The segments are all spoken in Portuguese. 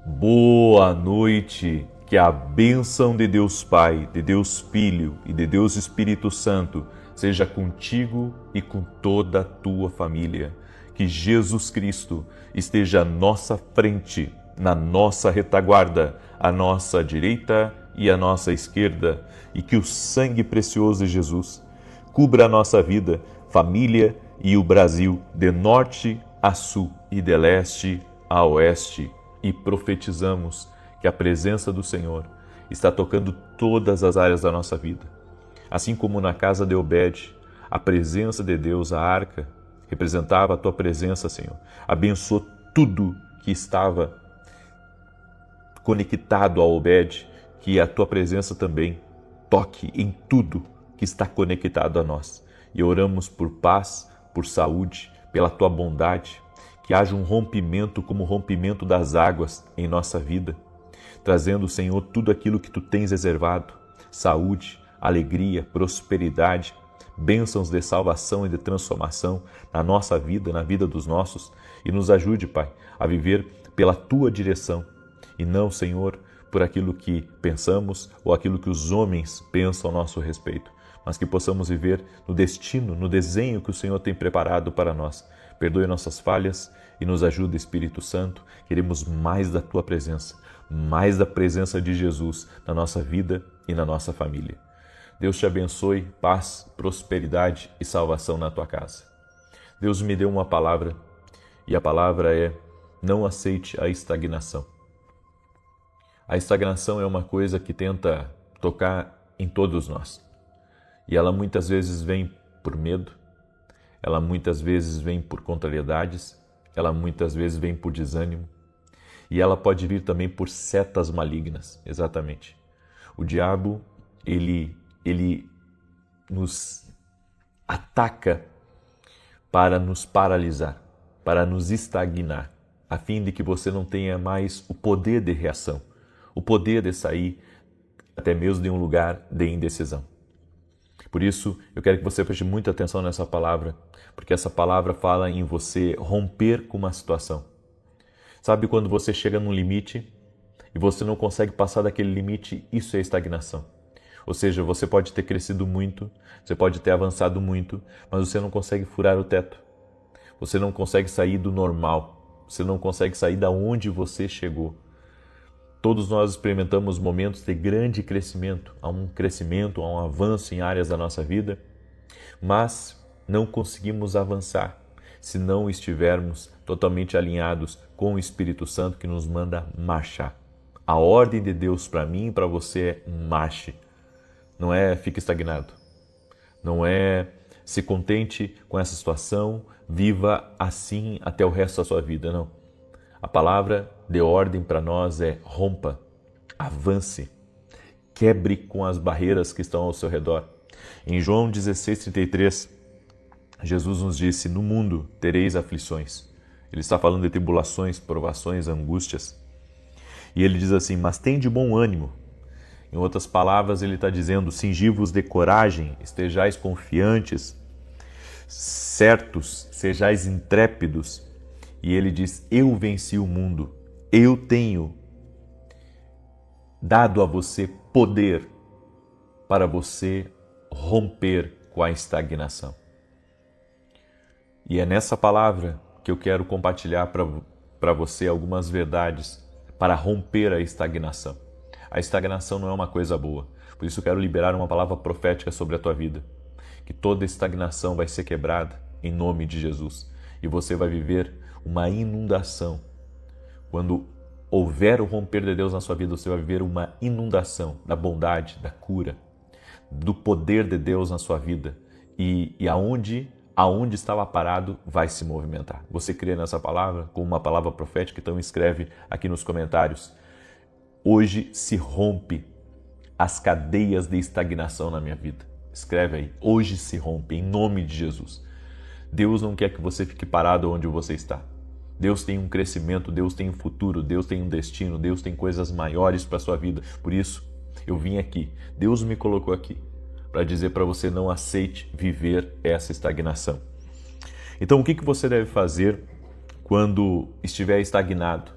Boa noite, que a bênção de Deus Pai, de Deus Filho e de Deus Espírito Santo seja contigo e com toda a tua família. Que Jesus Cristo esteja à nossa frente, na nossa retaguarda, à nossa direita e à nossa esquerda, e que o sangue precioso de Jesus cubra a nossa vida, família e o Brasil, de norte a sul e de leste a oeste. E profetizamos que a presença do Senhor está tocando todas as áreas da nossa vida. Assim como na casa de Obed, a presença de Deus, a arca, representava a tua presença, Senhor. Abençoa tudo que estava conectado a Obed, que a tua presença também toque em tudo que está conectado a nós. E oramos por paz, por saúde, pela tua bondade, que haja um rompimento como o rompimento das águas em nossa vida, trazendo, Senhor, tudo aquilo que Tu tens reservado, saúde, alegria, prosperidade, bênçãos de salvação e de transformação na nossa vida, na vida dos nossos, e nos ajude, Pai, a viver pela Tua direção e não, Senhor, por aquilo que pensamos ou aquilo que os homens pensam a nosso respeito, mas que possamos viver no destino, no desenho que o Senhor tem preparado para nós. Perdoe nossas falhas e nos ajude, Espírito Santo. Queremos mais da Tua presença, mais da presença de Jesus na nossa vida e na nossa família. Deus te abençoe, paz, prosperidade e salvação na tua casa. Deus me deu uma palavra e a palavra é: não aceite a estagnação. A estagnação é uma coisa que tenta tocar em todos nós e ela muitas vezes vem por medo. Ela muitas vezes vem por contrariedades, ela muitas vezes vem por desânimo e ela pode vir também por setas malignas, exatamente. O diabo, ele nos ataca para nos paralisar, para nos estagnar, a fim de que você não tenha mais o poder de reação, o poder de sair até mesmo de um lugar de indecisão. Por isso, eu quero que você preste muita atenção nessa palavra, porque essa palavra fala em você romper com uma situação. Sabe quando você chega num limite e você não consegue passar daquele limite? Isso é estagnação. Ou seja, você pode ter crescido muito, você pode ter avançado muito, mas você não consegue furar o teto. Você não consegue sair do normal. Você não consegue sair da onde você chegou. Todos nós experimentamos momentos de grande crescimento, há um avanço em áreas da nossa vida, mas não conseguimos avançar se não estivermos totalmente alinhados com o Espírito Santo que nos manda marchar. A ordem de Deus para mim e para você é marche, não é fique estagnado, não é se contente com essa situação, viva assim até o resto da sua vida, não. A palavra de ordem para nós é rompa, avance, quebre com as barreiras que estão ao seu redor. Em João 16:33, Jesus nos disse: no mundo tereis aflições. Ele está falando de tribulações, provações, angústias. E ele diz assim: mas tende bom ânimo. Em outras palavras, ele está dizendo: cingi-vos de coragem, estejais confiantes, certos, sejais intrépidos. E ele diz: eu venci o mundo, eu tenho dado a você poder para você romper com a estagnação. E é nessa palavra que eu quero compartilhar para você algumas verdades para romper a estagnação. A estagnação não é uma coisa boa, por isso eu quero liberar uma palavra profética sobre a tua vida, que toda estagnação vai ser quebrada em nome de Jesus e você vai viver uma inundação. Quando houver o romper de Deus na sua vida, você vai viver uma inundação da bondade, da cura, do poder de Deus na sua vida. E aonde estava parado, vai se movimentar. Você crê nessa palavra como uma palavra profética? Então escreve aqui nos comentários: hoje se rompe as cadeias de estagnação na minha vida. Escreve aí: hoje se rompe, em nome de Jesus. Deus não quer que você fique parado onde você está. Deus tem um crescimento, Deus tem um futuro, Deus tem um destino, Deus tem coisas maiores para a sua vida. Por isso, eu vim aqui, Deus me colocou aqui para dizer para você: não aceite viver essa estagnação. Então, o que você deve fazer quando estiver estagnado?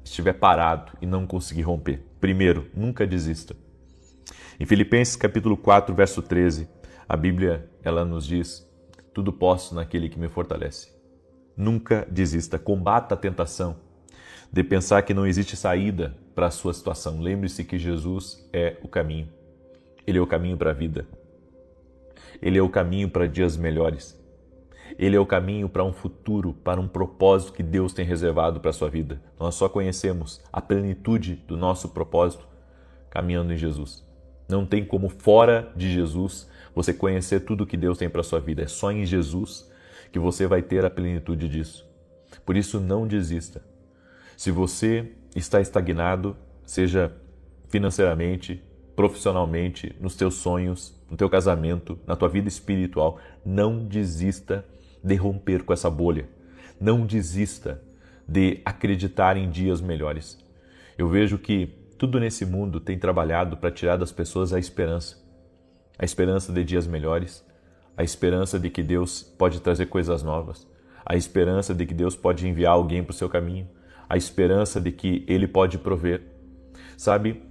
estiver parado e não conseguir romper. Primeiro, nunca desista. Em Filipenses capítulo 4, verso 13, a Bíblia ela nos diz: tudo posso naquele que me fortalece. Nunca desista, combata a tentação de pensar que não existe saída para a sua situação. Lembre-se que Jesus é o caminho. Ele é o caminho para a vida. Ele é o caminho para dias melhores. Ele é o caminho para um futuro, para um propósito que Deus tem reservado para a sua vida. Nós só conhecemos a plenitude do nosso propósito caminhando em Jesus. Não tem como fora de Jesus você conhecer tudo que Deus tem para a sua vida. É só em Jesus que você vai ter a plenitude disso. Por isso, não desista. Se você está estagnado, seja financeiramente, profissionalmente, nos teus sonhos, no teu casamento, na tua vida espiritual, não desista de romper com essa bolha. Não desista de acreditar em dias melhores. Eu vejo que tudo nesse mundo tem trabalhado para tirar das pessoas a esperança. A esperança de dias melhores, a esperança de que Deus pode trazer coisas novas, a esperança de que Deus pode enviar alguém para o seu caminho, a esperança de que Ele pode prover. Sabe,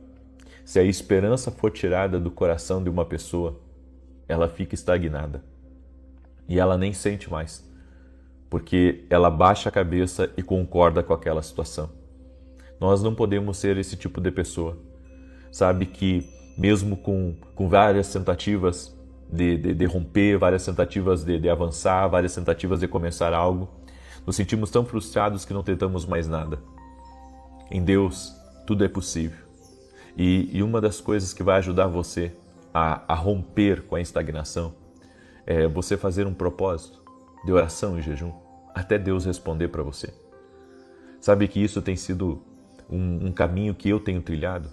se a esperança for tirada do coração de uma pessoa, ela fica estagnada e ela nem sente mais, porque ela baixa a cabeça e concorda com aquela situação. Nós não podemos ser esse tipo de pessoa. Sabe que mesmo com várias tentativas de romper, várias tentativas de avançar, várias tentativas de começar algo, nos sentimos tão frustrados que não tentamos mais nada. Em Deus, tudo é possível. E uma das coisas que vai ajudar você a romper com a estagnação é você fazer um propósito de oração e jejum, até Deus responder para você. Sabe que isso tem sido um caminho que eu tenho trilhado?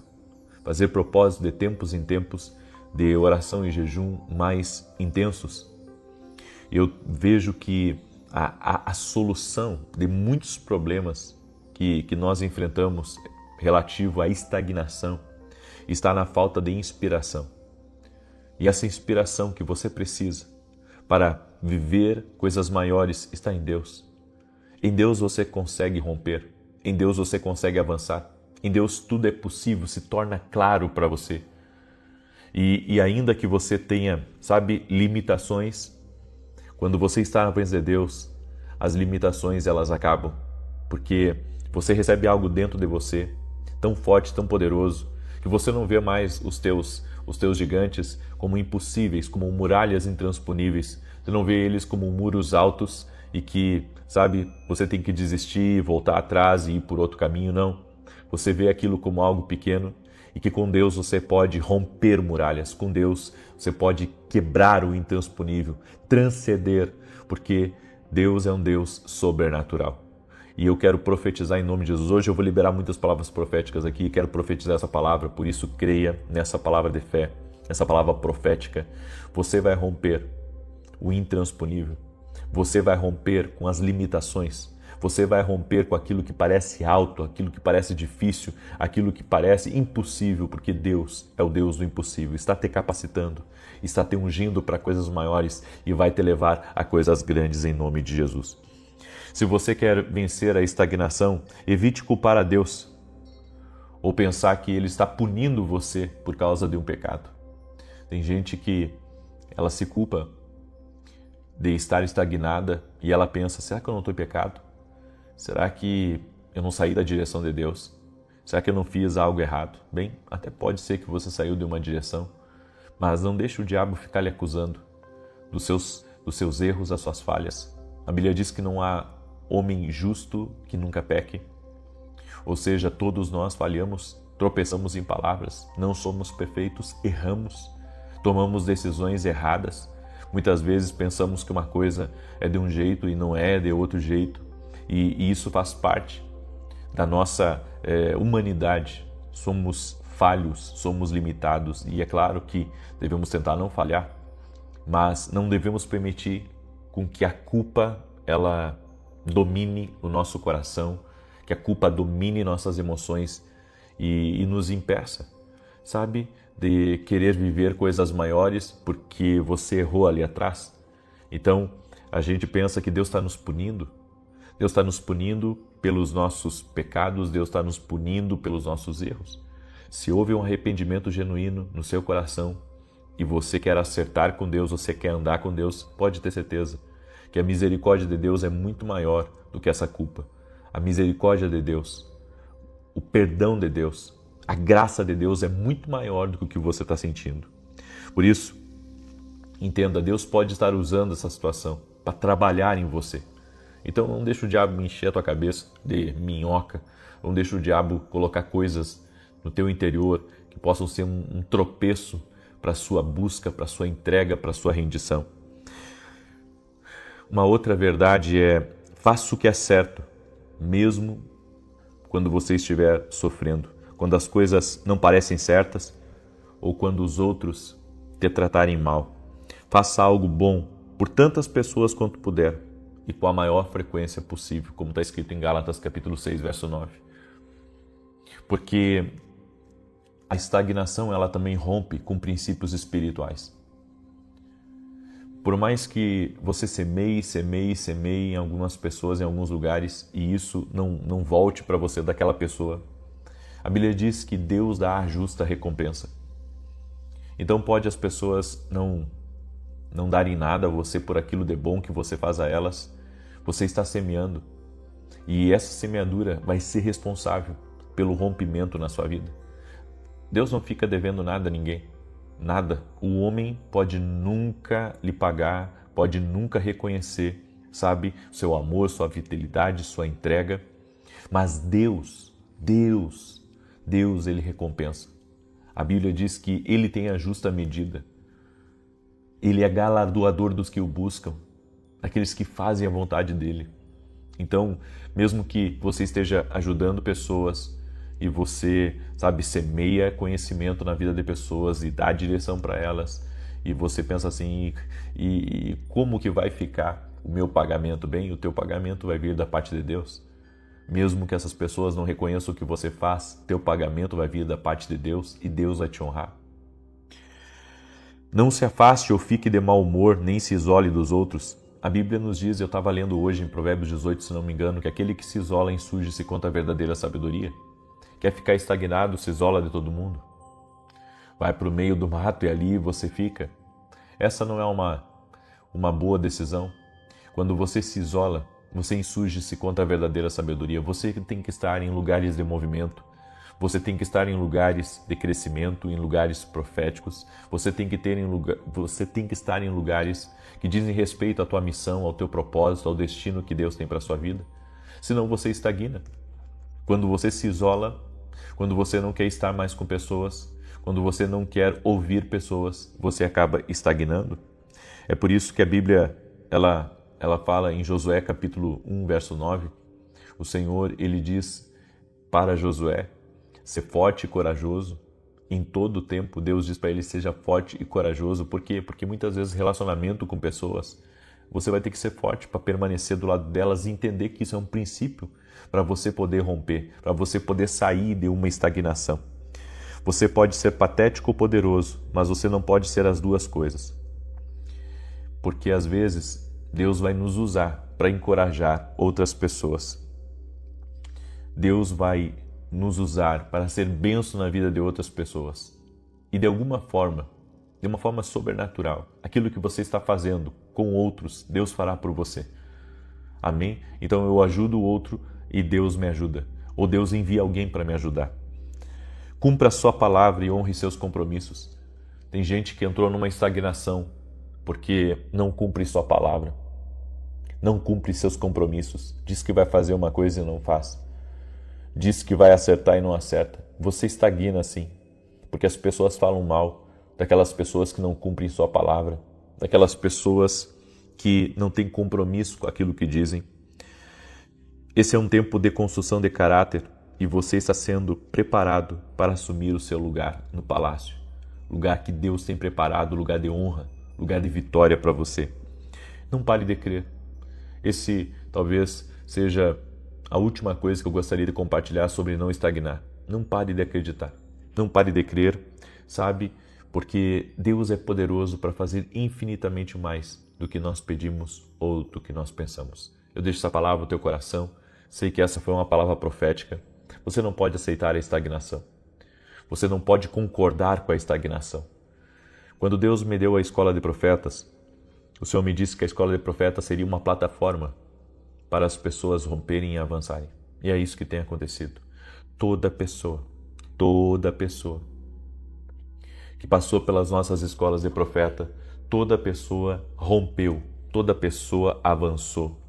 Fazer propósito de tempos em tempos de oração e jejum mais intensos. Eu vejo que a solução de muitos problemas que nós enfrentamos relativo à estagnação está na falta de inspiração. E essa inspiração que você precisa para viver coisas maiores está em Deus. Em Deus você consegue romper. Em Deus você consegue avançar. Em Deus tudo é possível, se torna claro para você. E ainda que você tenha, sabe, limitações, quando você está na presença de Deus, as limitações elas acabam. Porque você recebe algo dentro de você, tão forte, tão poderoso, que você não vê mais os teus gigantes como impossíveis, como muralhas intransponíveis. Você não vê eles como muros altos e que, sabe, você tem que desistir, voltar atrás e ir por outro caminho, não. Você vê aquilo como algo pequeno e que com Deus você pode romper muralhas, com Deus você pode quebrar o intransponível, transcender, porque Deus é um Deus sobrenatural. E eu quero profetizar em nome de Jesus. Hoje eu vou liberar muitas palavras proféticas aqui e quero profetizar essa palavra, por isso creia nessa palavra de fé, essa palavra profética. Você vai romper o intransponível, você vai romper com as limitações, você vai romper com aquilo que parece alto, aquilo que parece difícil, aquilo que parece impossível, porque Deus é o Deus do impossível, está te capacitando, está te ungindo para coisas maiores e vai te levar a coisas grandes em nome de Jesus. Se você quer vencer a estagnação, evite culpar a Deus ou pensar que Ele está punindo você por causa de um pecado. Tem gente que ela se culpa de estar estagnada e ela pensa, será que eu não estou em pecado? Será que eu não saí da direção de Deus? Será que eu não fiz algo errado? Bem, até pode ser que você saiu de uma direção, mas não deixe o diabo ficar lhe acusando dos seus erros, das suas falhas. A Bíblia diz que não há homem justo que nunca peque. Ou seja, todos nós falhamos, tropeçamos em palavras, não somos perfeitos, erramos, tomamos decisões erradas. Muitas vezes pensamos que uma coisa é de um jeito e não é de outro jeito. E isso faz parte da nossa humanidade. Somos falhos, somos limitados e é claro que devemos tentar não falhar, mas não devemos permitir com que a culpa ela domine o nosso coração, que a culpa domine nossas emoções e nos impeça, sabe, de querer viver coisas maiores porque você errou ali atrás. Então a gente pensa que Deus está nos punindo. Deus está nos punindo pelos nossos pecados, Deus está nos punindo pelos nossos erros. Se houve um arrependimento genuíno no seu coração e você quer acertar com Deus, você quer andar com Deus, pode ter certeza que a misericórdia de Deus é muito maior do que essa culpa. A misericórdia de Deus, o perdão de Deus, a graça de Deus é muito maior do que o que você está sentindo. Por isso, entenda, Deus pode estar usando essa situação para trabalhar em você. Então não deixa o diabo encher a tua cabeça de minhoca, não deixa o diabo colocar coisas no teu interior que possam ser um tropeço para a sua busca, para a sua entrega, para a sua rendição. Uma outra verdade é: faça o que é certo, mesmo quando você estiver sofrendo, quando as coisas não parecem certas ou quando os outros te tratarem mal. Faça algo bom por tantas pessoas quanto puder e com a maior frequência possível, como está escrito em Gálatas capítulo 6, verso 9. Porque a estagnação, ela também rompe com princípios espirituais. Por mais que você semeie em algumas pessoas, em alguns lugares, e isso não volte para você daquela pessoa, a Bíblia diz que Deus dá a justa recompensa. Então pode as pessoas não darem nada a você por aquilo de bom que você faz a elas. Você está semeando. E essa semeadura vai ser responsável pelo rompimento na sua vida. Deus não fica devendo nada a ninguém. Nada. O homem pode nunca lhe pagar, pode nunca reconhecer, sabe, seu amor, sua fidelidade, sua entrega. Mas Deus, Ele recompensa. A Bíblia diz que Ele tem a justa medida. Ele é galardoador dos que o buscam, daqueles que fazem a vontade dEle. Então, mesmo que você esteja ajudando pessoas e você, sabe, semeia conhecimento na vida de pessoas e dá direção para elas, e você pensa assim, e como que vai ficar o meu pagamento? Bem, o teu pagamento vai vir da parte de Deus. Mesmo que essas pessoas não reconheçam o que você faz, teu pagamento vai vir da parte de Deus e Deus vai te honrar. Não se afaste ou fique de mau humor, nem se isole dos outros. A Bíblia nos diz, eu estava lendo hoje em Provérbios 18, se não me engano, que aquele que se isola insurge-se contra a verdadeira sabedoria. Quer ficar estagnado, se isola de todo mundo. Vai para o meio do mato e ali você fica. Essa não é uma boa decisão. Quando você se isola, você insurge-se contra a verdadeira sabedoria. Você tem que estar em lugares de movimento. Você tem que estar em lugares de crescimento, em lugares proféticos. Você tem que estar em lugares que dizem respeito à tua missão, ao teu propósito, ao destino que Deus tem para a sua vida. Senão você estagna. Quando você se isola, quando você não quer estar mais com pessoas, quando você não quer ouvir pessoas, você acaba estagnando. É por isso que a Bíblia, ela fala em Josué capítulo 1, verso 9, o Senhor, Ele diz para Josué: ser forte e corajoso. Em todo o tempo, Deus diz para ele: seja forte e corajoso. Por quê? Porque muitas vezes relacionamento com pessoas, você vai ter que ser forte para permanecer do lado delas e entender que isso é um princípio para você poder romper, para você poder sair de uma estagnação. Você pode ser patético ou poderoso, mas você não pode ser as duas coisas. Porque às vezes Deus vai nos usar para encorajar outras pessoas. Deus vai nos usar para ser bênção na vida de outras pessoas. E de alguma forma, de uma forma sobrenatural, aquilo que você está fazendo com outros, Deus fará por você. Amém? Então eu ajudo o outro e Deus me ajuda. Ou Deus envia alguém para me ajudar. Cumpra a sua palavra e honre seus compromissos. Tem gente que entrou numa estagnação porque não cumpre sua palavra. Não cumpre seus compromissos. Diz que vai fazer uma coisa e não faz. Diz que vai acertar e não acerta. Você estagna assim, porque as pessoas falam mal daquelas pessoas que não cumprem sua palavra, daquelas pessoas que não têm compromisso com aquilo que dizem. Esse é um tempo de construção de caráter e você está sendo preparado para assumir o seu lugar no palácio. Lugar que Deus tem preparado, lugar de honra, lugar de vitória para você. Não pare de crer. Esse talvez seja a última coisa que eu gostaria de compartilhar sobre não estagnar. Não pare de acreditar. Não pare de crer, sabe? Porque Deus é poderoso para fazer infinitamente mais do que nós pedimos ou do que nós pensamos. Eu deixo essa palavra no teu coração. Sei que essa foi uma palavra profética. Você não pode aceitar a estagnação. Você não pode concordar com a estagnação. Quando Deus me deu a escola de profetas, o Senhor me disse que a escola de profetas seria uma plataforma para as pessoas romperem e avançarem. E é isso que tem acontecido. Toda pessoa que passou pelas nossas escolas de profeta, toda pessoa rompeu, toda pessoa avançou.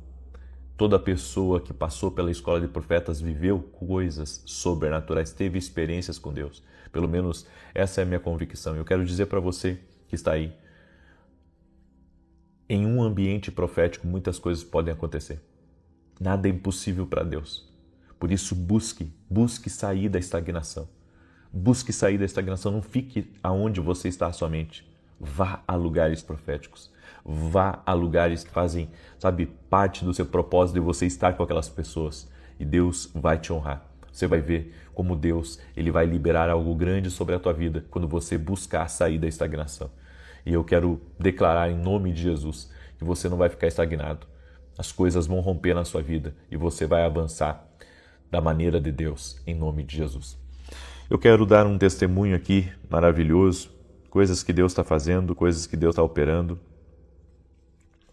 Toda pessoa que passou pela escola de profetas viveu coisas sobrenaturais, teve experiências com Deus. Pelo menos essa é a minha convicção. Eu quero dizer para você que está aí, em um ambiente profético muitas coisas podem acontecer. Nada é impossível para Deus. Por isso busque sair da estagnação. Busque sair da estagnação, não fique aonde você está somente. Vá a lugares proféticos. Vá a lugares que fazem, parte do seu propósito de você estar com aquelas pessoas. E Deus vai te honrar. Você vai ver como Deus ele vai liberar algo grande sobre a tua vida quando você buscar sair da estagnação. E eu quero declarar em nome de Jesus que você não vai ficar estagnado. As coisas vão romper na sua vida e você vai avançar da maneira de Deus, em nome de Jesus. Eu quero dar um testemunho aqui maravilhoso, coisas que Deus está fazendo, coisas que Deus está operando.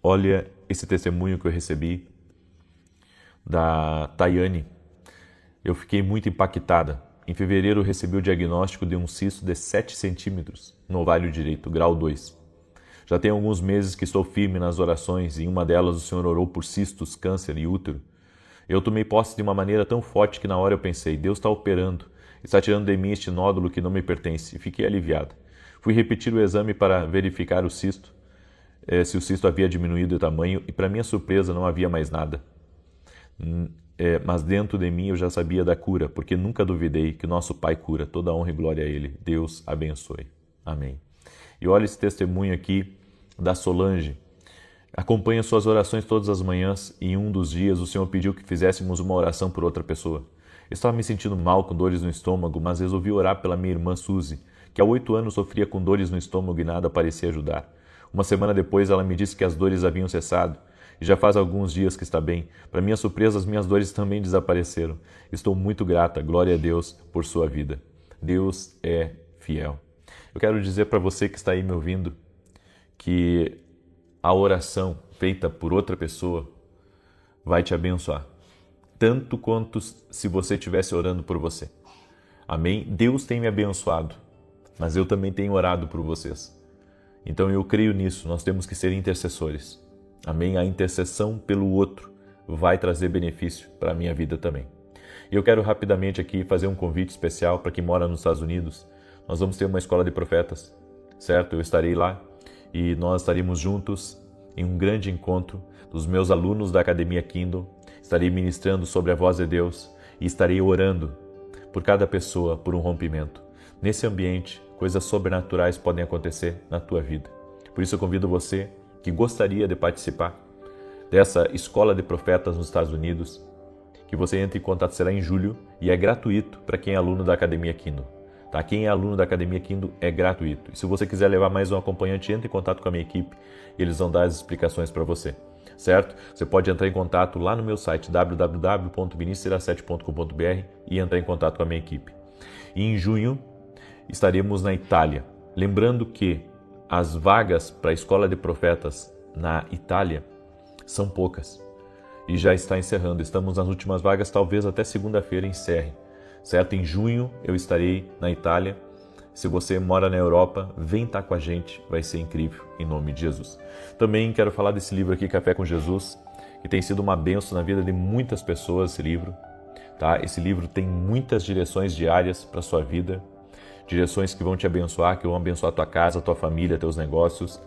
Olha esse testemunho que eu recebi da Tayane. Eu fiquei muito impactada. Em fevereiro eu recebi o diagnóstico de um cisto de 7 centímetros no ovário direito, grau 2. Já tem alguns meses que estou firme nas orações e em uma delas o Senhor orou por cistos, câncer e útero. Eu tomei posse de uma maneira tão forte que na hora eu pensei, Deus está operando, está tirando de mim este nódulo que não me pertence, e fiquei aliviada. Fui repetir o exame para verificar o cisto, se o cisto havia diminuído de tamanho, e para minha surpresa não havia mais nada. Mas dentro de mim eu já sabia da cura, porque nunca duvidei que nosso Pai cura, toda honra e glória a Ele. Deus abençoe. Amém. E olha esse testemunho aqui da Solange. Acompanha suas orações todas as manhãs e em um dos dias o Senhor pediu que fizéssemos uma oração por outra pessoa. Eu estava me sentindo mal, com dores no estômago, mas resolvi orar pela minha irmã Suzy, que há 8 anos sofria com dores no estômago e nada parecia ajudar. Uma semana depois ela me disse que as dores haviam cessado e já faz alguns dias que está bem. Para minha surpresa, as minhas dores também desapareceram. Estou muito grata, glória a Deus, por sua vida. Deus é fiel. Eu quero dizer para você que está aí me ouvindo que a oração feita por outra pessoa vai te abençoar, tanto quanto se você estivesse orando por você. Amém? Deus tem me abençoado, mas eu também tenho orado por vocês. Então eu creio nisso, nós temos que ser intercessores. Amém? A intercessão pelo outro vai trazer benefício para a minha vida também. E eu quero rapidamente aqui fazer um convite especial para quem mora nos Estados Unidos. Nós vamos ter uma escola de profetas, certo? Eu estarei lá e nós estaremos juntos em um grande encontro dos meus alunos da Academia Kindle. Estarei ministrando sobre a voz de Deus e estarei orando por cada pessoa por um rompimento. Nesse ambiente, coisas sobrenaturais podem acontecer na tua vida. Por isso eu convido você que gostaria de participar dessa escola de profetas nos Estados Unidos, que você entre em contato, será em julho e é gratuito para quem é aluno da Academia Kindle. Tá? Quem é aluno da Academia Kindle é gratuito. E se você quiser levar mais um acompanhante, entre em contato com a minha equipe e eles vão dar as explicações para você. Certo? Você pode entrar em contato lá no meu site www.vinicius07.com.br e entrar em contato com a minha equipe. E em junho estaremos na Itália. Lembrando que as vagas para a Escola de Profetas na Itália são poucas e já está encerrando. Estamos nas últimas vagas, talvez até segunda-feira encerre. Certo? Em junho eu estarei na Itália. Se você mora na Europa, vem estar com a gente, vai ser incrível, em nome de Jesus. Também quero falar desse livro aqui, Café com Jesus, que tem sido uma bênção na vida de muitas pessoas, esse livro. Tá? Esse livro tem muitas direções diárias para a sua vida, direções que vão te abençoar, que vão abençoar a tua casa, a tua família, teus negócios.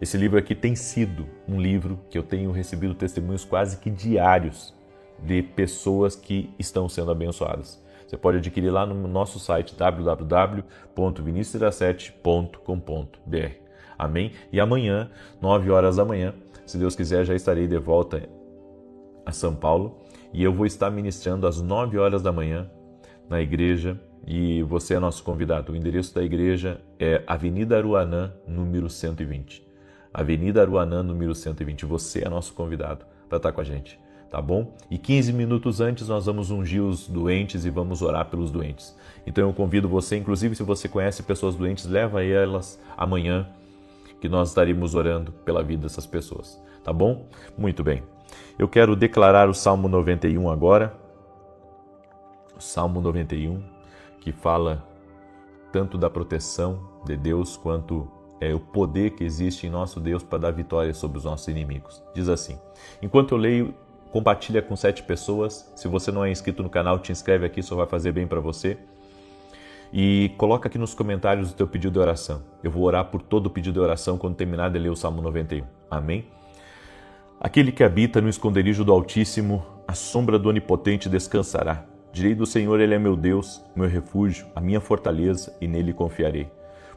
Esse livro aqui tem sido um livro que eu tenho recebido testemunhos quase que diários de pessoas que estão sendo abençoadas. Você pode adquirir lá no nosso site www.vinicius17.com.br. Amém? E amanhã, 9 horas da manhã, se Deus quiser, já estarei de volta a São Paulo e eu vou estar ministrando às 9 horas da manhã na igreja e você é nosso convidado. O endereço da igreja é Avenida Aruanã, número 120. Avenida Aruanã, número 120. Você é nosso convidado para estar com a gente, tá bom? E 15 minutos antes nós vamos ungir os doentes e vamos orar pelos doentes. Então eu convido você, inclusive se você conhece pessoas doentes, leva elas amanhã, que nós estaremos orando pela vida dessas pessoas, tá bom? Muito bem. Eu quero declarar o Salmo 91 agora. O Salmo 91, que fala tanto da proteção de Deus quanto o poder que existe em nosso Deus para dar vitória sobre os nossos inimigos. Diz assim: enquanto eu leio, compartilha com 7 pessoas. Se você não é inscrito no canal, te inscreve aqui, só vai fazer bem para você. E coloca aqui nos comentários o teu pedido de oração. Eu vou orar por todo o pedido de oração quando terminar de ler o Salmo 91. Amém? Aquele que habita no esconderijo do Altíssimo, a sombra do Onipotente descansará. Direi do Senhor, Ele é meu Deus, meu refúgio, a minha fortaleza, e nele confiarei.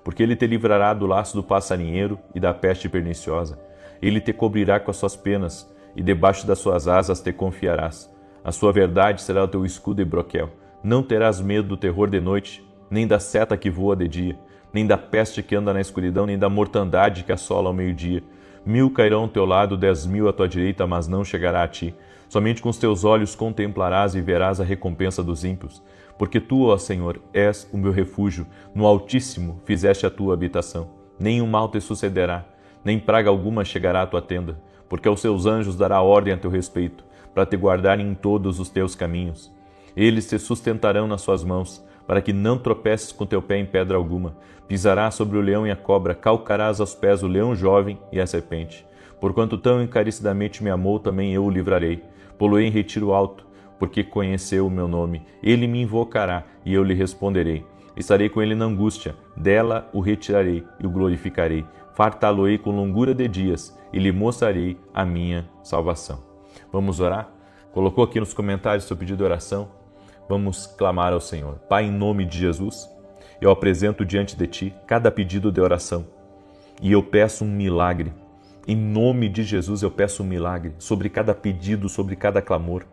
Porque Ele te livrará do laço do passarinheiro e da peste perniciosa. Ele te cobrirá com as suas penas, e debaixo das suas asas te confiarás. A sua verdade será o teu escudo e broquel. Não terás medo do terror de noite, nem da seta que voa de dia, nem da peste que anda na escuridão, nem da mortandade que assola ao meio-dia. 1000 cairão ao teu lado, 10.000 à tua direita, mas não chegará a ti. Somente com os teus olhos contemplarás e verás a recompensa dos ímpios. Porque tu, ó Senhor, és o meu refúgio, no Altíssimo fizeste a tua habitação. Nenhum mal te sucederá, nem praga alguma chegará à tua tenda, porque aos seus anjos dará ordem a teu respeito, para te guardarem em todos os teus caminhos. Eles te sustentarão nas suas mãos, para que não tropeces com teu pé em pedra alguma. Pisarás sobre o leão e a cobra, calcarás aos pés o leão jovem e a serpente. Porquanto tão encarecidamente me amou, também eu o livrarei. Pô-lo-ei em retiro alto, porque conheceu o meu nome. Ele me invocará, e eu lhe responderei. Estarei com ele na angústia, dela o retirarei e o glorificarei. Fartá-lo-ei com longura de dias, e lhe mostrarei a minha salvação. Vamos orar? Colocou aqui nos comentários seu pedido de oração? Vamos clamar ao Senhor. Pai, em nome de Jesus, eu apresento diante de Ti cada pedido de oração e eu peço um milagre. Em nome de Jesus eu peço um milagre sobre cada pedido, sobre cada clamor.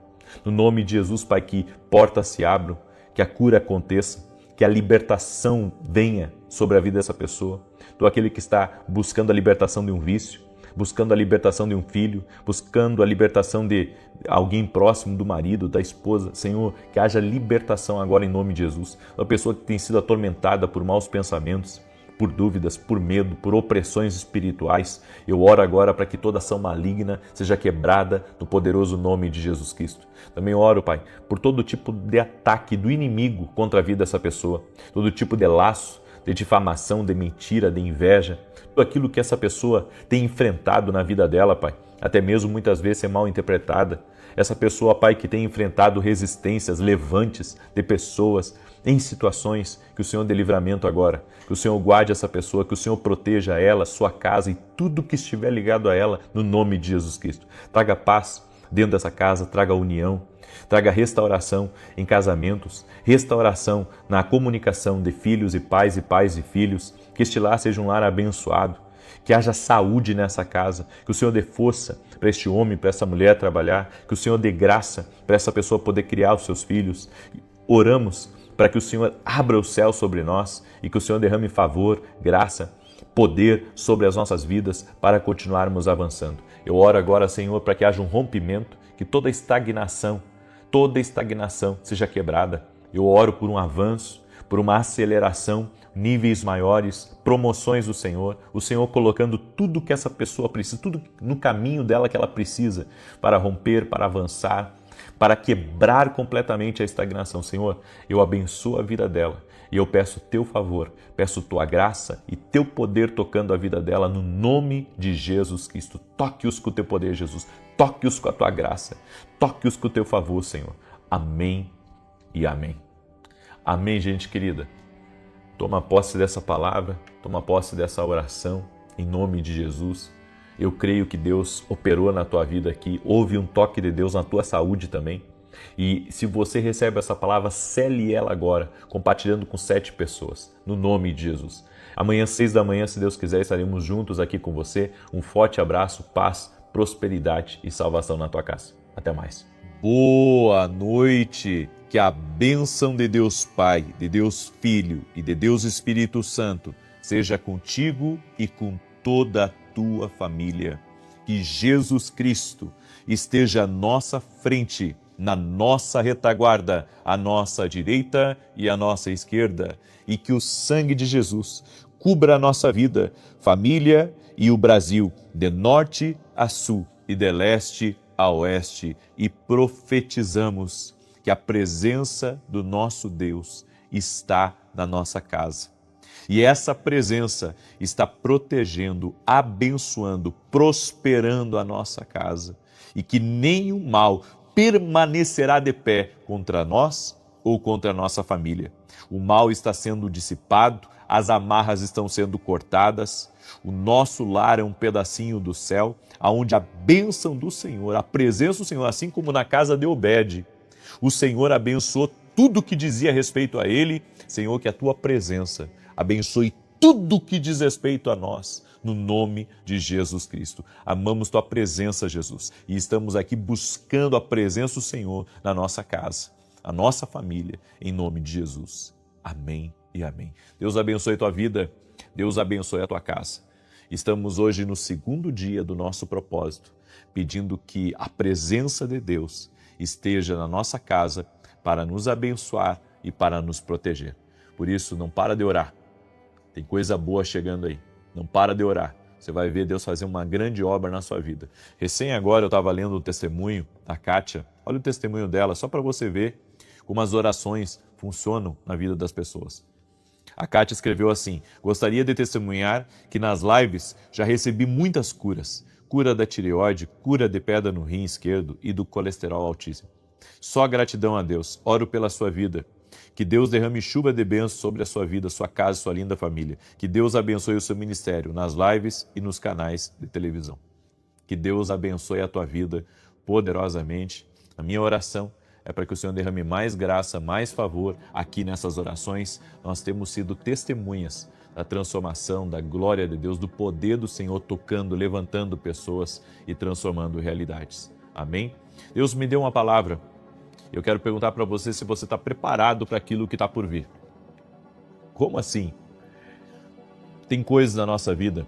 No nome de Jesus, Pai, que portas se abram, que a cura aconteça, que a libertação venha sobre a vida dessa pessoa. Tu, aquele que está buscando a libertação de um vício, buscando a libertação de um filho, buscando a libertação de alguém próximo do marido, da esposa. Senhor, que haja libertação agora em nome de Jesus. Uma pessoa que tem sido atormentada por maus pensamentos, por dúvidas, por medo, por opressões espirituais. Eu oro agora para que toda ação maligna seja quebrada no poderoso nome de Jesus Cristo. Também oro, Pai, por todo tipo de ataque do inimigo contra a vida dessa pessoa, todo tipo de laço, de difamação, de mentira, de inveja, tudo aquilo que essa pessoa tem enfrentado na vida dela, Pai, até mesmo muitas vezes é mal interpretada. Essa pessoa, Pai, que tem enfrentado resistências, levantes de pessoas em situações, que o Senhor dê livramento agora, que o Senhor guarde essa pessoa, que o Senhor proteja ela, sua casa e tudo que estiver ligado a ela, no nome de Jesus Cristo. Traga paz dentro dessa casa, traga união, traga restauração em casamentos, restauração na comunicação de filhos e pais e filhos, que este lar seja um lar abençoado, que haja saúde nessa casa, que o Senhor dê força para este homem, para essa mulher trabalhar, que o Senhor dê graça para essa pessoa poder criar os seus filhos. Oramos para que o Senhor abra o céu sobre nós e que o Senhor derrame favor, graça, poder sobre as nossas vidas para continuarmos avançando. Eu oro agora, Senhor, para que haja um rompimento, que toda estagnação seja quebrada. Eu oro por um avanço, por uma aceleração, níveis maiores, promoções do Senhor, o Senhor colocando tudo que essa pessoa precisa, tudo no caminho dela que ela precisa para romper, para avançar, para quebrar completamente a estagnação. Senhor, eu abençoo a vida dela e eu peço teu favor, peço tua graça e teu poder tocando a vida dela no nome de Jesus Cristo. Toque-os com o teu poder, Jesus. Toque-os com a tua graça. Toque-os com o teu favor, Senhor. Amém e amém. Amém, gente querida. Toma posse dessa palavra, toma posse dessa oração em nome de Jesus. Eu creio que Deus operou na tua vida aqui, houve um toque de Deus na tua saúde também. E se você recebe essa palavra, cele ela agora, compartilhando com 7 pessoas, no nome de Jesus. Amanhã, 6 da manhã, se Deus quiser, estaremos juntos aqui com você. Um forte abraço, paz, prosperidade e salvação na tua casa. Até mais. Boa noite! Que a bênção de Deus Pai, de Deus Filho e de Deus Espírito Santo seja contigo e com toda a tua família. que Jesus Cristo esteja à nossa frente, na nossa retaguarda, à nossa direita e à nossa esquerda, e que o sangue de Jesus cubra a nossa vida, família e o Brasil, de norte a sul e de leste a oeste, e profetizamos que a presença do nosso Deus está na nossa casa. E essa presença está protegendo, abençoando, prosperando a nossa casa. E que nenhum mal permanecerá de pé contra nós ou contra a nossa família. O mal está sendo dissipado, as amarras estão sendo cortadas. O nosso lar é um pedacinho do céu, onde a bênção do Senhor, a presença do Senhor, assim como na casa de Obed, o Senhor abençoou tudo que dizia respeito a ele. Senhor, que a tua presença abençoe tudo que diz respeito a nós, no nome de Jesus Cristo. Amamos tua presença, Jesus, e estamos aqui buscando a presença do Senhor na nossa casa, a nossa família, em nome de Jesus. Amém e amém. Deus abençoe a tua vida, Deus abençoe a tua casa. Estamos hoje no segundo dia do nosso propósito, pedindo que a presença de Deus esteja na nossa casa para nos abençoar e para nos proteger. Por isso, não para de orar. Tem coisa boa chegando aí. Não para de orar. Você vai ver Deus fazer uma grande obra na sua vida. Recém agora eu estava lendo o testemunho da Kátia. Olha o testemunho dela, só para você ver como as orações funcionam na vida das pessoas. A Kátia escreveu assim: gostaria de testemunhar que nas lives já recebi muitas curas. Cura da tireoide, cura de pedra no rim esquerdo e do colesterol altíssimo. Só gratidão a Deus. Oro pela sua vida. Que Deus derrame chuva de bênçãos sobre a sua vida, sua casa, sua linda família. Que Deus abençoe o seu ministério nas lives e nos canais de televisão. Que Deus abençoe a tua vida poderosamente. A minha oração é para que o Senhor derrame mais graça, mais favor aqui nessas orações. Nós temos sido testemunhas da transformação, da glória de Deus, do poder do Senhor tocando, levantando pessoas e transformando realidades. Amém? Deus me deu uma palavra. Eu quero perguntar para você se você está preparado para aquilo que está por vir. Como assim? Tem coisas na nossa vida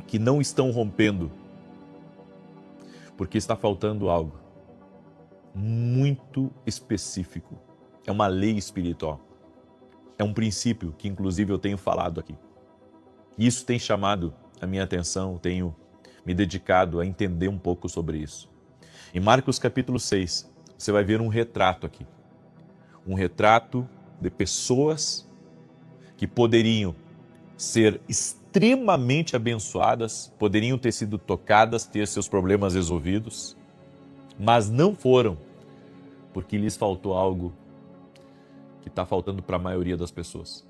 que não estão rompendo porque está faltando algo muito específico. É uma lei espiritual. É um princípio que, inclusive, eu tenho falado aqui. Isso tem chamado a minha atenção, tenho me dedicado a entender um pouco sobre isso. Em Marcos capítulo 6, você vai ver um retrato aqui. Um retrato de pessoas que poderiam ser extremamente abençoadas, poderiam ter sido tocadas, ter seus problemas resolvidos, mas não foram, porque lhes faltou algo que está faltando para a maioria das pessoas.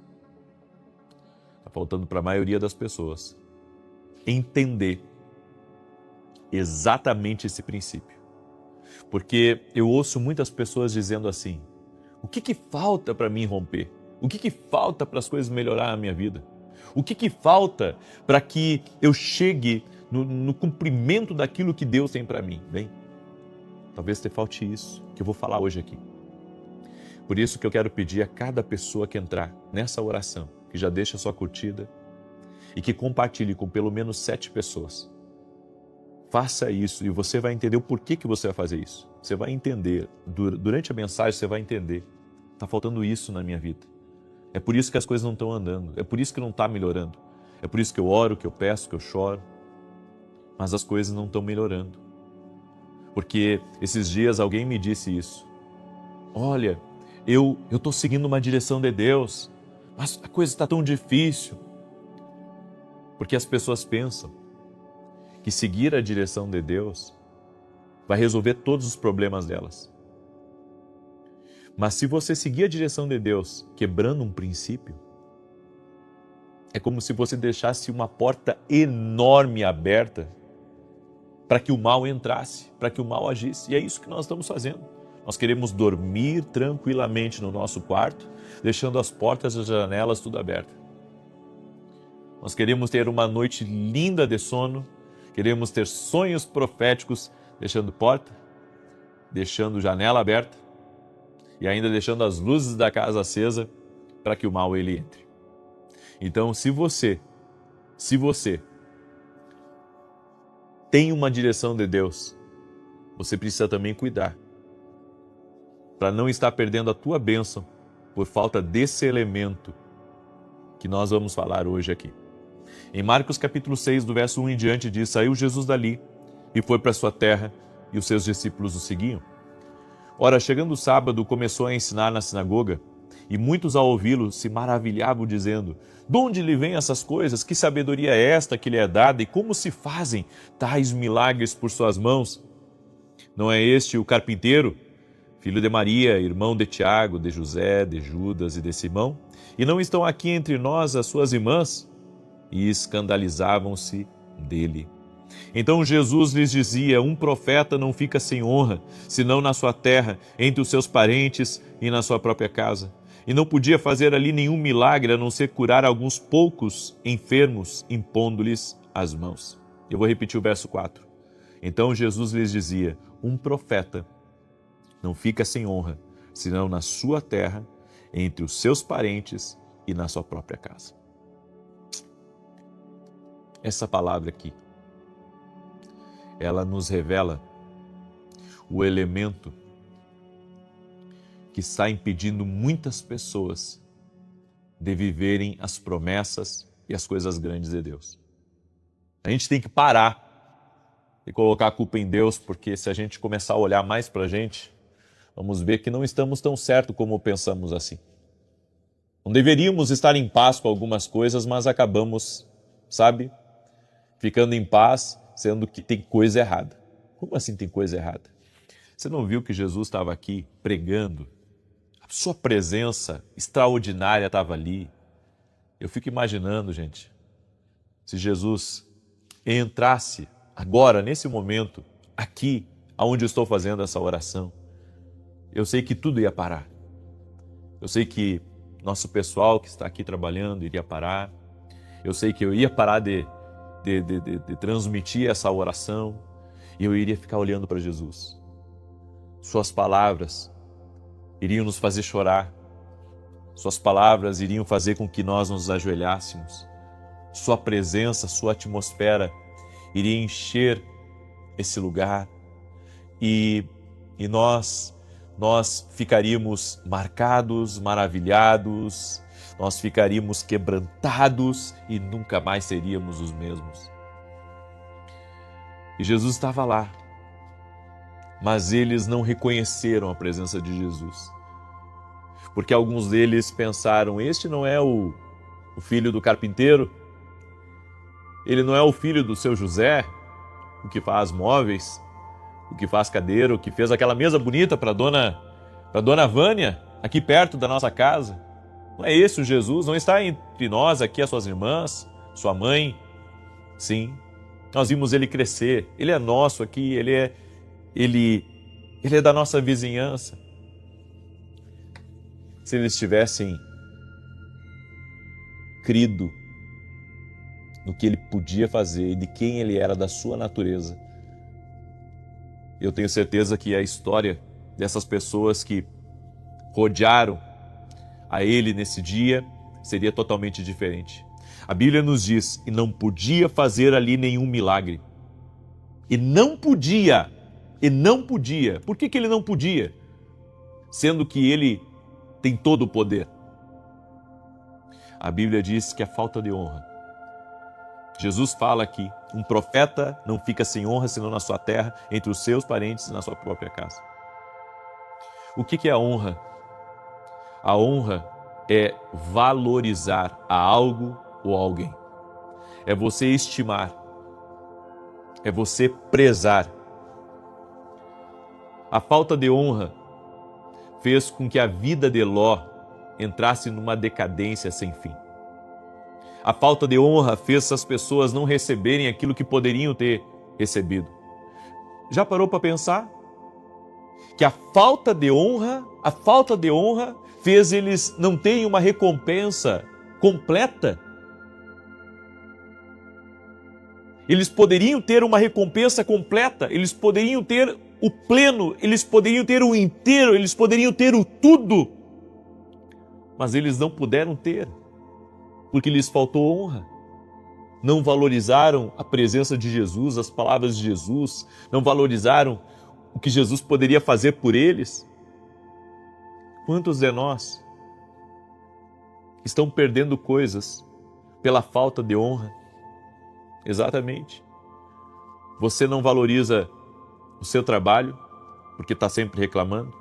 Está faltando para a maioria das pessoas entender exatamente esse princípio. Porque eu ouço muitas pessoas dizendo assim: o que falta para mim romper? O que falta para as coisas melhorar na minha vida? O que falta para que eu chegue no cumprimento daquilo que Deus tem para mim? Bem, talvez te falte isso que eu vou falar hoje aqui. Por isso que eu quero pedir a cada pessoa que entrar nessa oração, que já deixe a sua curtida e que compartilhe com pelo menos 7 pessoas. Faça isso e você vai entender o porquê que você vai fazer isso. Você vai entender, durante a mensagem você vai entender. Está faltando isso na minha vida. É por isso que as coisas não estão andando. É por isso que não está melhorando. É por isso que eu oro, que eu peço, que eu choro. Mas as coisas não estão melhorando. Porque esses dias alguém me disse isso. Olha, eu estou seguindo uma direção de Deus, mas a coisa está tão difícil. Porque as pessoas pensam que seguir a direção de Deus vai resolver todos os problemas delas. Mas se você seguir a direção de Deus quebrando um princípio, é como se você deixasse uma porta enorme aberta para que o mal entrasse, para que o mal agisse. E é isso que nós estamos fazendo. Nós queremos dormir tranquilamente no nosso quarto, deixando as portas e as janelas tudo abertas. Nós queremos ter uma noite linda de sono, queremos ter sonhos proféticos, deixando porta, deixando janela aberta e ainda deixando as luzes da casa acesa para que o mal ele entre. Então, se você tem uma direção de Deus, você precisa também cuidar, para não estar perdendo a tua bênção por falta desse elemento que nós vamos falar hoje aqui. Em Marcos capítulo 6, do verso 1 em diante, diz: saiu Jesus dali e foi para sua terra, e os seus discípulos o seguiam. Ora, chegando o sábado, começou a ensinar na sinagoga, e muitos ao ouvi-lo se maravilhavam, dizendo: de onde lhe vêm essas coisas? Que sabedoria é esta que lhe é dada? E como se fazem tais milagres por suas mãos? Não é este o carpinteiro, filho de Maria, irmão de Tiago, de José, de Judas e de Simão? E não estão aqui entre nós as suas irmãs? E escandalizavam-se dele. Então Jesus lhes dizia: um profeta não fica sem honra, senão na sua terra, entre os seus parentes e na sua própria casa. E não podia fazer ali nenhum milagre, a não ser curar alguns poucos enfermos, impondo-lhes as mãos. Eu vou repetir o verso 4. Então Jesus lhes dizia: um profeta não fica sem honra, senão na sua terra, entre os seus parentes e na sua própria casa. Essa palavra aqui, ela nos revela o elemento que está impedindo muitas pessoas de viverem as promessas e as coisas grandes de Deus. A gente tem que parar e colocar a culpa em Deus, porque se a gente começar a olhar mais para a gente, vamos ver que não estamos tão certo como pensamos assim. Não deveríamos estar em paz com algumas coisas, mas acabamos, ficando em paz, sendo que tem coisa errada. Como assim tem coisa errada? Você não viu que Jesus estava aqui pregando? A sua presença extraordinária estava ali. Eu fico imaginando, gente, se Jesus entrasse agora, nesse momento, aqui, onde eu estou fazendo essa oração, eu sei que tudo ia parar. Eu sei que nosso pessoal que está aqui trabalhando iria parar. Eu sei que eu ia parar de transmitir essa oração e eu iria ficar olhando para Jesus. Suas palavras iriam nos fazer chorar. Suas palavras iriam fazer com que nós nos ajoelhássemos. Sua presença, sua atmosfera iria encher esse lugar e nós ficaríamos marcados, maravilhados, nós ficaríamos quebrantados e nunca mais seríamos os mesmos. E Jesus estava lá, mas eles não reconheceram a presença de Jesus, porque alguns deles pensaram: este não é o filho do carpinteiro? Ele não é o filho do seu José, o que faz móveis, o que faz cadeira, o que fez aquela mesa bonita para dona Vânia, aqui perto da nossa casa? Não é esse o Jesus? Não está entre nós aqui as suas irmãs, sua mãe? Sim, nós vimos ele crescer, ele é nosso aqui, ele é da nossa vizinhança. Se eles tivessem crido no que ele podia fazer e de quem ele era, da sua natureza, eu tenho certeza que a história dessas pessoas que rodearam a ele nesse dia seria totalmente diferente. A Bíblia nos diz: e não podia fazer ali nenhum milagre. E não podia. Por que ele não podia? Sendo que ele tem todo o poder. A Bíblia diz que é falta de honra. Jesus fala aqui: um profeta não fica sem honra senão na sua terra, entre os seus parentes e na sua própria casa. O que é a honra? A honra é valorizar a algo ou alguém. É você estimar. É você prezar. A falta de honra fez com que a vida de Ló entrasse numa decadência sem fim. A falta de honra fez essas pessoas não receberem aquilo que poderiam ter recebido. Já parou para pensar? Que a falta de honra fez eles não terem uma recompensa completa. Eles poderiam ter uma recompensa completa, eles poderiam ter o pleno, eles poderiam ter o inteiro, eles poderiam ter o tudo. Mas eles não puderam ter, porque lhes faltou honra. não valorizaram a presença de Jesus, as palavras de Jesus, não valorizaram o que Jesus poderia fazer por eles? Quantos de nós estão perdendo coisas pela falta de honra? Exatamente. Você não valoriza o seu trabalho porque está sempre reclamando,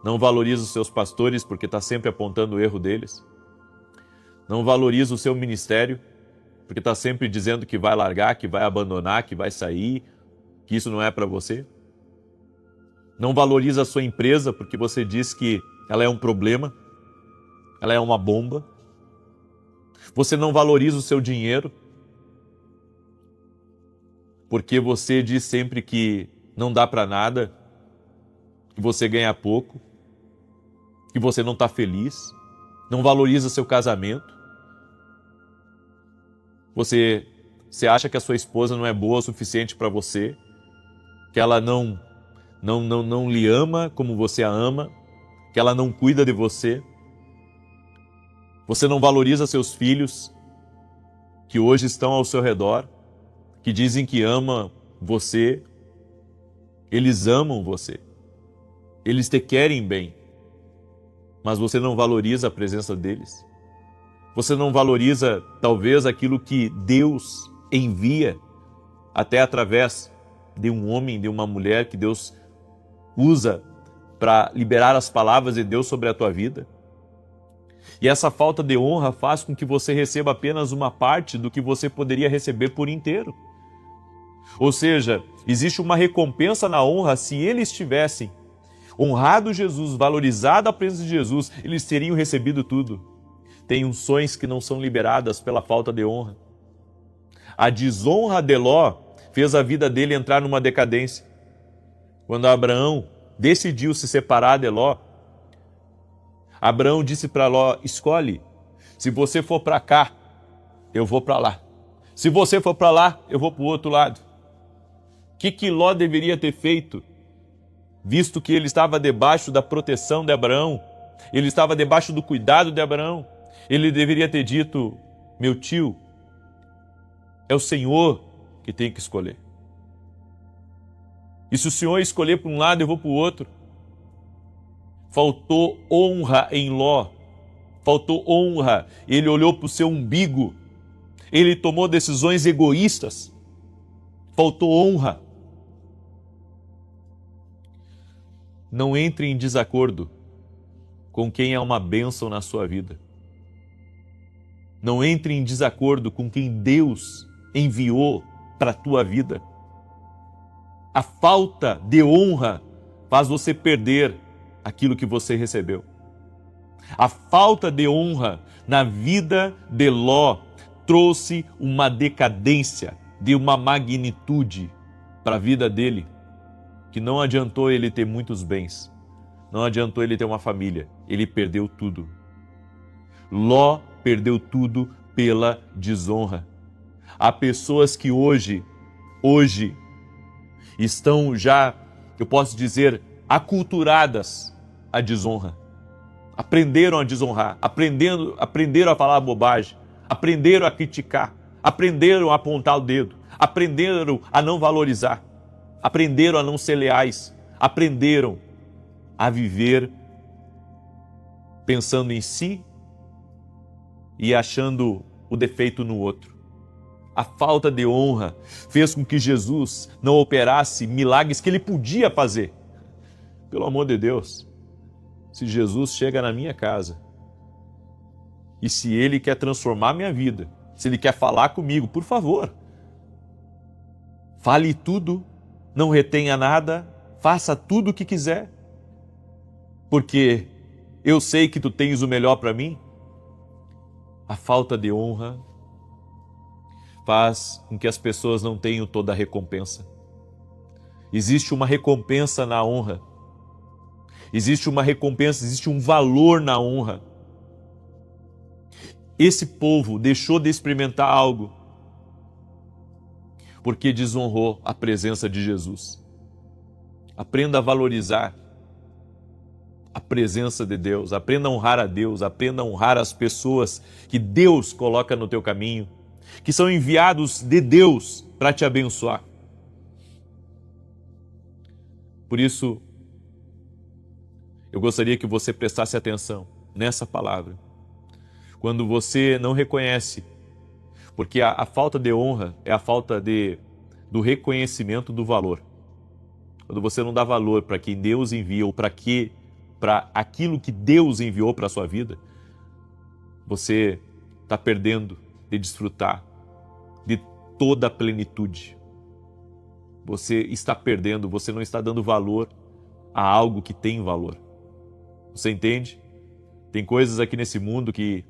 não valoriza os seus pastores porque está sempre apontando o erro deles, não valoriza o seu ministério porque está sempre dizendo que vai largar, que vai abandonar, que vai sair, que isso não é para você. Não valoriza a sua empresa porque você diz que ela é um problema, ela é uma bomba. Você não valoriza o seu dinheiro porque você diz sempre que não dá para nada, que você ganha pouco, que você não está feliz, não valoriza seu casamento. Você acha que a sua esposa não é boa o suficiente para você, que ela não lhe ama como você a ama, que ela não cuida de você. Você não valoriza seus filhos, que hoje estão ao seu redor, que dizem que amam você. Eles amam você. Eles te querem bem. Mas você não valoriza a presença deles. Você não valoriza, talvez, aquilo que Deus envia, até através de um homem, de uma mulher que Deus usa para liberar as palavras de Deus sobre a tua vida. E essa falta de honra faz com que você receba apenas uma parte do que você poderia receber por inteiro. Ou seja, existe uma recompensa na honra. Se eles tivessem honrado Jesus, valorizado a presença de Jesus, eles teriam recebido tudo. Tem unções que não são liberadas pela falta de honra. A desonra de Ló fez a vida dele entrar numa decadência. Quando Abraão decidiu se separar de Ló, Abraão disse para Ló: escolhe, se você for para cá, eu vou para lá. Se você for para lá, eu vou para o outro lado. O que Ló deveria ter feito? Visto que ele estava debaixo da proteção de Abraão, ele estava debaixo do cuidado de Abraão, ele deveria ter dito: meu tio, é o Senhor que tem que escolher. E se o Senhor escolher para um lado, eu vou para o outro. Faltou honra em Ló. Faltou honra. Ele olhou para o seu umbigo. Ele tomou decisões egoístas. Faltou honra. Não entre em desacordo com quem é uma bênção na sua vida. Não entre em desacordo com quem Deus enviou para a tua vida. A falta de honra faz você perder aquilo que você recebeu. A falta de honra na vida de Ló trouxe uma decadência, de uma magnitude para a vida dele, que não adiantou ele ter muitos bens, não adiantou ele ter uma família, ele perdeu tudo. Ló perdeu tudo pela desonra. Há pessoas que hoje estão já, eu posso dizer, aculturadas à desonra. Aprenderam a desonrar, aprenderam a falar bobagem, aprenderam a criticar, aprenderam a apontar o dedo, aprenderam a não valorizar, aprenderam a não ser leais, aprenderam a viver pensando em si e achando o defeito no outro. A falta de honra fez com que Jesus não operasse milagres que ele podia fazer. Pelo amor de Deus, se Jesus chega na minha casa e se ele quer transformar minha vida, se ele quer falar comigo, por favor, fale tudo, não retenha nada, faça tudo o que quiser, porque eu sei que tu tens o melhor para mim. A falta de honra faz com que as pessoas não tenham toda a recompensa. Existe uma recompensa na honra. Existe uma recompensa, existe um valor na honra. Esse povo deixou de experimentar algo porque desonrou a presença de Jesus. Aprenda a valorizar a presença de Deus, aprenda a honrar a Deus, aprenda a honrar as pessoas que Deus coloca no teu caminho. que são enviados de Deus para te abençoar. Por isso, eu gostaria que você prestasse atenção nessa palavra. Quando você não reconhece, porque a falta de honra é a falta do reconhecimento do valor. Quando você não dá valor para quem Deus envia ou para aquilo que Deus enviou para a sua vida, você está perdendo de desfrutar de toda a plenitude. Você está perdendo, você não está dando valor a algo que tem valor. Você entende? Tem coisas aqui nesse mundo que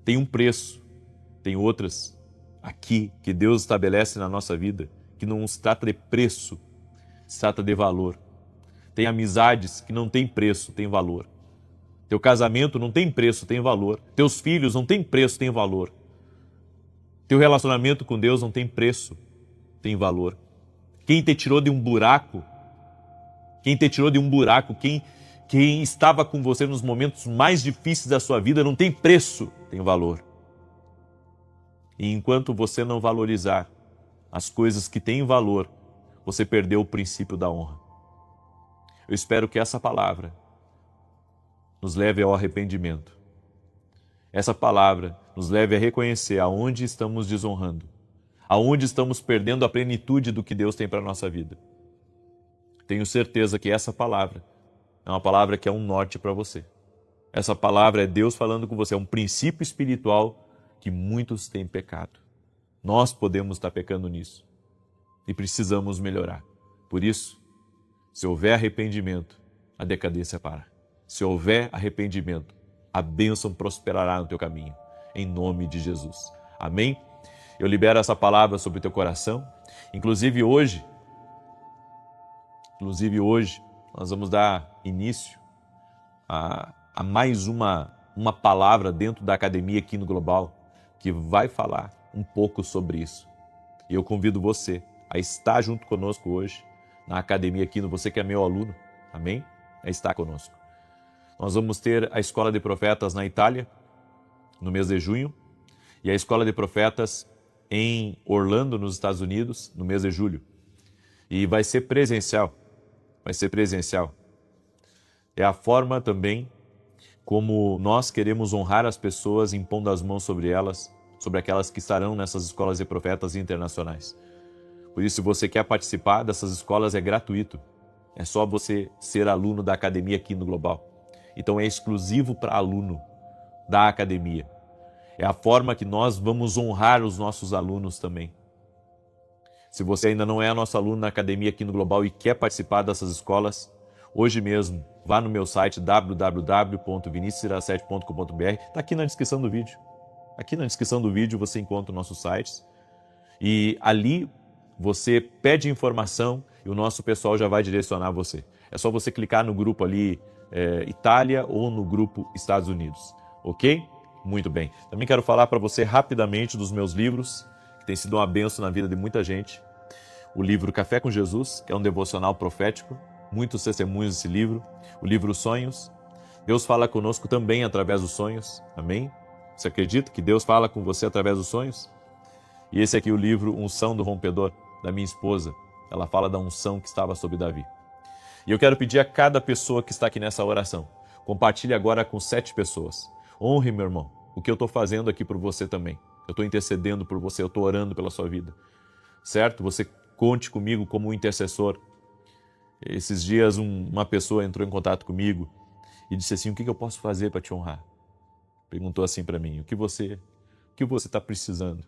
tem um preço, tem outras aqui que Deus estabelece na nossa vida que não se trata de preço, se trata de valor. Tem amizades que não tem preço, tem valor. Teu casamento não tem preço, tem valor. Teus filhos não tem preço, tem valor. Teu relacionamento com Deus não tem preço, tem valor. Quem te tirou de um buraco, quem estava com você nos momentos mais difíceis da sua vida não tem preço, tem valor. E enquanto você não valorizar as coisas que têm valor, você perdeu o princípio da honra. Eu espero que essa palavra nos leve ao arrependimento. Essa palavra nos leve a reconhecer aonde estamos desonrando, aonde estamos perdendo a plenitude do que Deus tem para a nossa vida. Tenho certeza que essa palavra é uma palavra que é um norte para você. Essa palavra é Deus falando com você, é um princípio espiritual que muitos têm pecado. Nós podemos estar pecando nisso e precisamos melhorar. Por isso, se houver arrependimento, a decadência para. Se houver arrependimento, a bênção prosperará no teu caminho, em nome de Jesus. Amém? Eu libero essa palavra sobre o teu coração. Inclusive hoje, nós vamos dar início a mais uma palavra dentro da academia aqui no Global, que vai falar um pouco sobre isso. E eu convido você a estar junto conosco hoje, na academia aqui, você que é meu aluno, amém? A estar conosco. Nós vamos ter a Escola de Profetas na Itália, no mês de junho, e a Escola de Profetas em Orlando, nos Estados Unidos, no mês de julho. E vai ser presencial. É a forma também como nós queremos honrar as pessoas impondo as mãos sobre elas, sobre aquelas que estarão nessas escolas de profetas internacionais. Por isso, se você quer participar dessas escolas, é gratuito. É só você ser aluno da academia aqui no Global. Então é exclusivo para aluno da academia. É a forma que nós vamos honrar os nossos alunos também. Se você ainda não é nosso aluno na academia aqui no Global e quer participar dessas escolas, hoje mesmo, vá no meu site www.vinicius17.com.br, está aqui na descrição do vídeo. Aqui na descrição do vídeo você encontra os nossos sites e ali você pede informação e o nosso pessoal já vai direcionar você. É só você clicar no grupo ali Itália ou no grupo Estados Unidos, ok? Muito bem. Também quero falar para você rapidamente dos meus livros, que tem sido uma bênção na vida de muita gente. O livro Café com Jesus, que é um devocional profético, muitos testemunhos desse livro. O livro Sonhos, Deus fala conosco também através dos sonhos, amém? Você acredita que Deus fala com você através dos sonhos? E esse aqui é o livro Unção do Rompedor, da minha esposa. Ela fala da unção que estava sobre Davi. E eu quero pedir a cada pessoa que está aqui nessa oração, compartilhe agora com 7 pessoas. Honre, meu irmão, o que eu estou fazendo aqui por você também. Eu estou intercedendo por você, eu estou orando pela sua vida. Certo? Você conte comigo como um intercessor. Esses dias uma pessoa entrou em contato comigo e disse assim, o que eu posso fazer para te honrar? Perguntou assim para mim, o que você está precisando?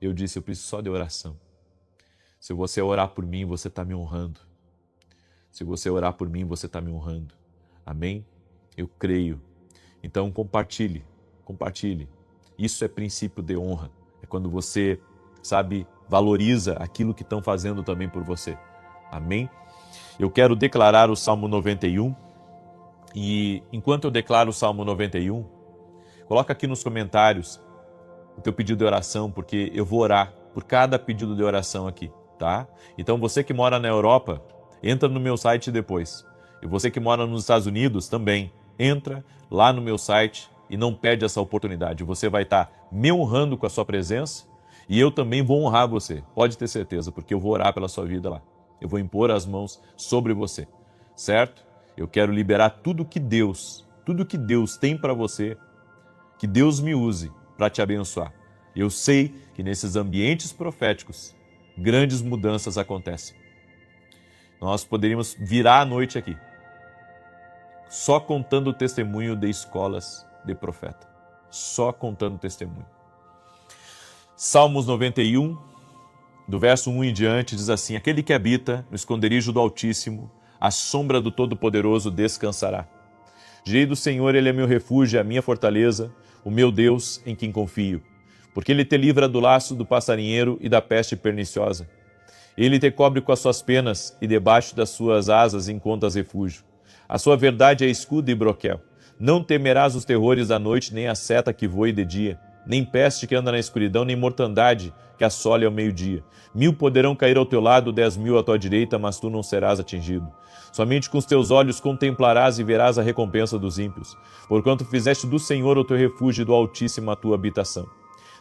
Eu disse, eu preciso só de oração. Se você orar por mim, você está me honrando. Se você orar por mim, você está me honrando. Amém? Eu creio. Então compartilhe. Isso é princípio de honra. É quando você, valoriza aquilo que estão fazendo também por você. Amém? Eu quero declarar o Salmo 91. E enquanto eu declaro o Salmo 91, coloca aqui nos comentários o teu pedido de oração, porque eu vou orar por cada pedido de oração aqui, tá? Então você que mora na Europa, entra no meu site depois. E você que mora nos Estados Unidos também, entra lá no meu site e não perde essa oportunidade. Você vai estar me honrando com a sua presença E eu também vou honrar você, pode ter certeza, porque eu vou orar pela sua vida lá. Eu vou impor as mãos sobre você, certo? Eu quero liberar tudo que Deus tem para você, que Deus me use para te abençoar. Eu sei que nesses ambientes proféticos, grandes mudanças acontecem. Nós poderíamos virar a noite aqui, só contando o testemunho de escolas de profeta. Só contando o testemunho. Salmos 91, do verso 1 em diante, diz assim: aquele que habita no esconderijo do Altíssimo, à sombra do Todo-Poderoso descansará. Direi do Senhor, ele é meu refúgio, a minha fortaleza, o meu Deus em quem confio. Porque ele te livra do laço do passarinheiro e da peste perniciosa. Ele te cobre com as suas penas e debaixo das suas asas encontras refúgio. A sua verdade é escudo e broquel. Não temerás os terrores da noite, nem a seta que voe de dia, nem peste que anda na escuridão, nem mortandade que assole ao meio-dia. 1000 poderão cair ao teu lado, 10.000 à tua direita, mas tu não serás atingido. Somente com os teus olhos contemplarás e verás a recompensa dos ímpios, porquanto fizeste do Senhor o teu refúgio e do Altíssimo a tua habitação.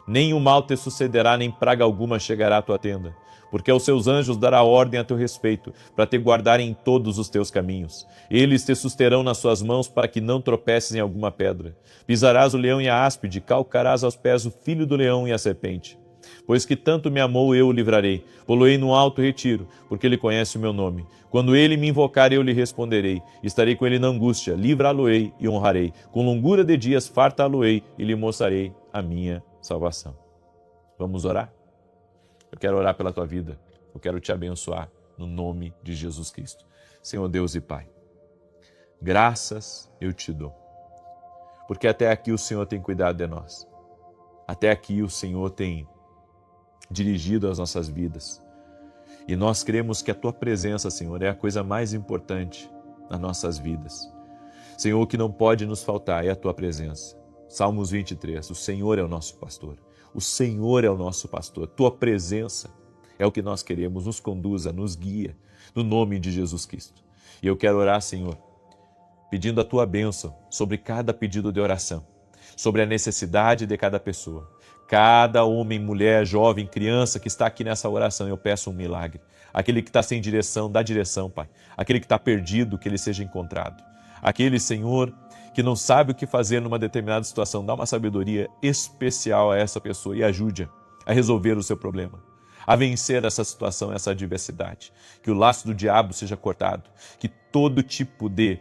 Nem o mal te sucederá, nem praga alguma chegará à tua tenda, porque aos seus anjos dará ordem a teu respeito, para te guardarem em todos os teus caminhos. Eles te susterão nas suas mãos, para que não tropeces em alguma pedra. Pisarás o leão e a áspide, calcarás aos pés o filho do leão e a serpente. Pois que tanto me amou, eu o livrarei. Poloei no alto retiro, porque ele conhece o meu nome. Quando ele me invocar, eu lhe responderei. Estarei com ele na angústia, livrá-lo-ei e honrarei. Com longura de dias fartá-lo-ei e lhe mostrarei a minha salvação. Vamos orar? Eu quero orar pela tua vida. Eu quero te abençoar no nome de Jesus Cristo. Senhor Deus e Pai, graças eu te dou, porque até aqui o Senhor tem cuidado de nós. Até aqui o Senhor tem dirigido as nossas vidas. E nós cremos que a tua presença, Senhor, é a coisa mais importante nas nossas vidas. Senhor, o que não pode nos faltar é a tua presença. Salmos 23, o Senhor é o nosso pastor. O Senhor é o nosso pastor. Tua presença é o que nós queremos. Nos conduza, nos guia, no nome de Jesus Cristo. E eu quero orar, Senhor, pedindo a tua bênção sobre cada pedido de oração, sobre a necessidade de cada pessoa. Cada homem, mulher, jovem, criança que está aqui nessa oração, eu peço um milagre. Aquele que está sem direção, dá direção, Pai. Aquele que está perdido, que ele seja encontrado. Aquele, Senhor, que não sabe o que fazer numa determinada situação, dá uma sabedoria especial a essa pessoa e ajude-a a resolver o seu problema, a vencer essa situação, essa adversidade. Que o laço do diabo seja cortado, que todo tipo de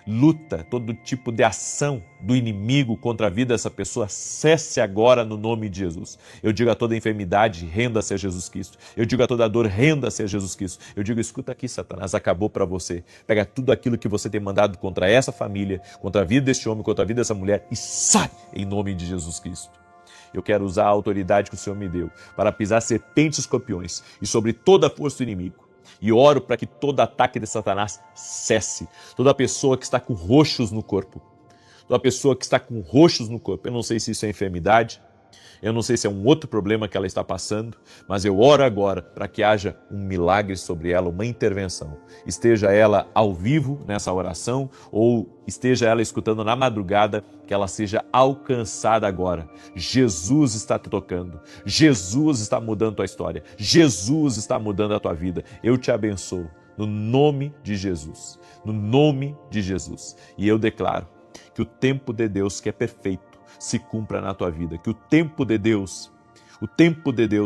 luta, todo tipo de ação do inimigo contra a vida dessa pessoa cesse agora no nome de Jesus. Eu digo a toda enfermidade, renda-se a Jesus Cristo. Eu digo a toda dor, renda-se a Jesus Cristo. Eu digo, escuta aqui, Satanás, acabou para você. Pega tudo aquilo que você tem mandado contra essa família, contra a vida deste homem, contra a vida dessa mulher e sai em nome de Jesus Cristo. Eu quero usar a autoridade que o Senhor me deu para pisar serpentes e escorpiões e sobre toda a força do inimigo. E oro para que todo ataque de Satanás cesse. Toda pessoa que está com roxos no corpo. Toda pessoa que está com roxos no corpo. Eu não sei se isso é enfermidade. Eu não sei se é um outro problema que ela está passando. Mas eu oro agora para que haja um milagre sobre ela, uma intervenção. Esteja ela ao vivo nessa oração ou esteja ela escutando na madrugada, que ela seja alcançada agora. Jesus está te tocando. Jesus está mudando a tua história. Jesus está mudando a tua vida. Eu te abençoo no nome de Jesus. No nome de Jesus. E eu declaro que o tempo de Deus, que é perfeito, se cumpra na tua vida. Que o tempo de Deus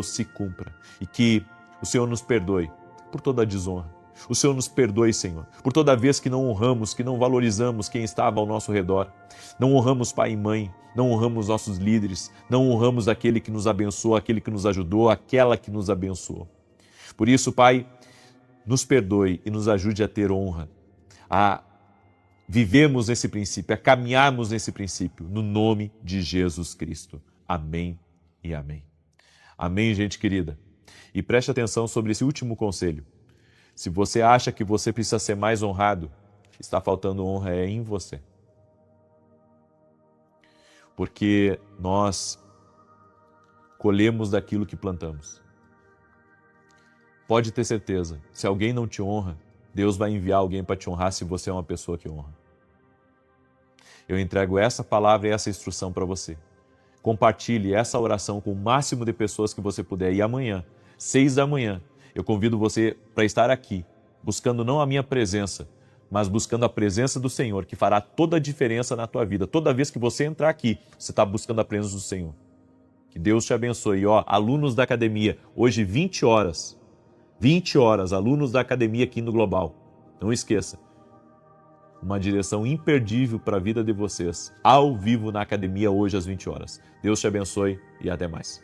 se cumpra. E que o Senhor nos perdoe por toda a desonra. O Senhor nos perdoe, Senhor, por toda vez que não honramos, que não valorizamos quem estava ao nosso redor. Não honramos pai e mãe, não honramos nossos líderes, não honramos aquele que nos abençoou, aquele que nos ajudou, aquela que nos abençoou. Por isso, Pai, nos perdoe e nos ajude a ter honra, a vivemos nesse princípio, a caminharmos nesse princípio, no nome de Jesus Cristo. Amém e amém. Amém, gente querida. E preste atenção sobre esse último conselho. Se você acha que você precisa ser mais honrado, está faltando honra em você. Porque nós colhemos daquilo que plantamos. Pode ter certeza, se alguém não te honra, Deus vai enviar alguém para te honrar se você é uma pessoa que honra. Eu entrego essa palavra e essa instrução para você. Compartilhe essa oração com o máximo de pessoas que você puder. E amanhã, 6 da manhã, eu convido você para estar aqui, buscando não a minha presença, mas buscando a presença do Senhor, que fará toda a diferença na tua vida. Toda vez que você entrar aqui, você está buscando a presença do Senhor. Que Deus te abençoe. E, alunos da academia, hoje 20 horas, alunos da academia aqui no Global. Não esqueça, uma direção imperdível para a vida de vocês, ao vivo na academia hoje às 20 horas. Deus te abençoe e até mais.